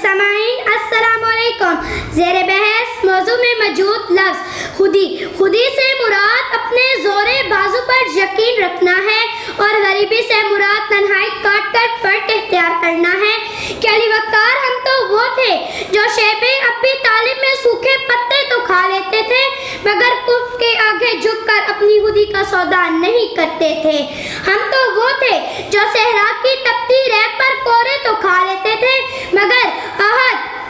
सामाईन अस्सलाम वालेकुम। ज़ेरे बहस मौजू में मौजूद लफ्ज़ खुदी। खुदी से मुराद अपने ज़ोरे बाजू पर यकीन रखना है और गरीबी से मुराद तन्हाई काट कर फर्क इख्तियार करना है। क्या अली वक़ार हम तो वो थे जो शेबे अबी तालिब में सूखे पत्ते तो खा लेते थे मगर कुफ्र के आगे झुककर अपनी खुदी का सौदा नहीं करते थे। हम तो वो थे जो सहरा की तपती रेत पर कोरे तो खा लेते थे मगर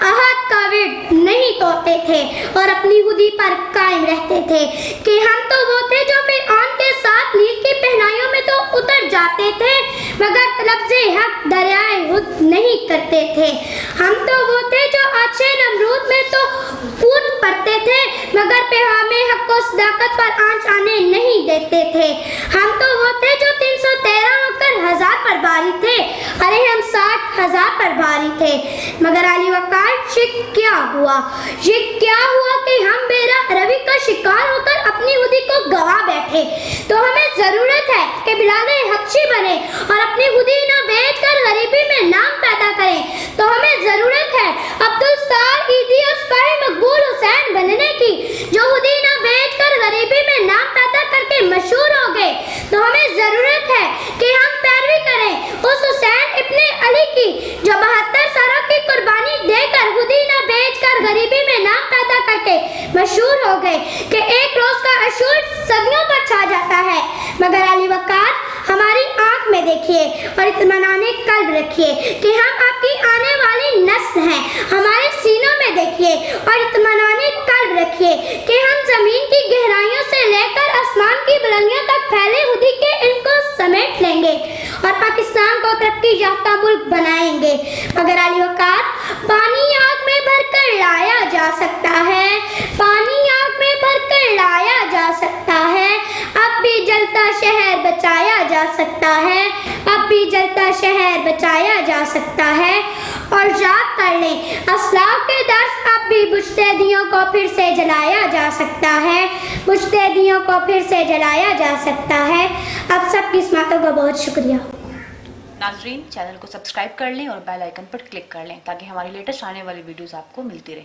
अहद का विर्द नहीं तोड़ते थे और अपनी खुदी पर कायम रहते थे। कि हम तो वो थे जो फिरऔन के साथ नील की पहनाइयों में तो उतर जाते थे मगर लफ्ज़े हक दरियाए हुद नहीं करते थे। हम तो वो थे जो आछे नमरूद में तो कूद पड़ते थे मगर पैगामे हक को सदाकत पर आंच आने नहीं देते थे। हम तो वो थे जो 313 होकर 1000 पर भारी थे, अरे हम 60,000 पर भारी थे। मगर अली वक़ार क्या हुआ? ये क्या हुआ कि हम बेरा रवि का शिकार होकर अपनी खुदी को गवा बैठे। तो हमें जरूरत है कि बिलाले हबशी बने और अपनी खुदी न बेच कर गरीबी में नाम पैदा करें। तो हमें जरूरत है अब्दुल सत्तार ईदी और सिपाही मकबूल हुसैन बनने की जो खुदी न बेच कर गरीबी में नाम पैदा करके मशहूर हो गए। तो हमें जरूरत है कि हम पैरवी करें उस हुसैन इब्ने अली की जो 72 सालों की कुर्बानी देकर खुदी न बेच कर गरीबी में नाम पैदा करके मशहूर हो गए। कि एक रोज का अशूर सदियों पर छा जाता है मगर अली वक़ार हमारी आंख में देखिए और इत्मीनाने कल्ब रखिए कि हम आपकी आने वाली नस्ल हैं। हमारे सीनों में देखिए और इत्मीनाने कल्ब रखिए कि हम जमीन की गहराइयों से लेकर आसमान की बुलंदियों तक फैले खुदी के इनको समेट लेंगे और पाकिस्तान को तरक्की याफ्ता मुल्क बनाएंगे। मगर अली वक़ार पानी आग में भरकर लाया जा सकता है, पानी आग में भरकर लाया जा सकता है, अब भी जलता शहर बचाया जा सकता है, अब भी जलता शहर बचाया जा सकता है। और याद कर लें असलाफ के दर्स अब भी बुझते दियों को फिर से जलाया जा सकता है, बुझते दियों को फिर से जलाया जा सकता है। अब सब किस्मतों का बहुत शुक्रिया। नाज़रीन, चैनल को सब्सक्राइब कर लें और बेल आइकन पर क्लिक कर लें ताकि हमारी लेटेस्ट आने वाली वीडियोस आपको मिलती रहें।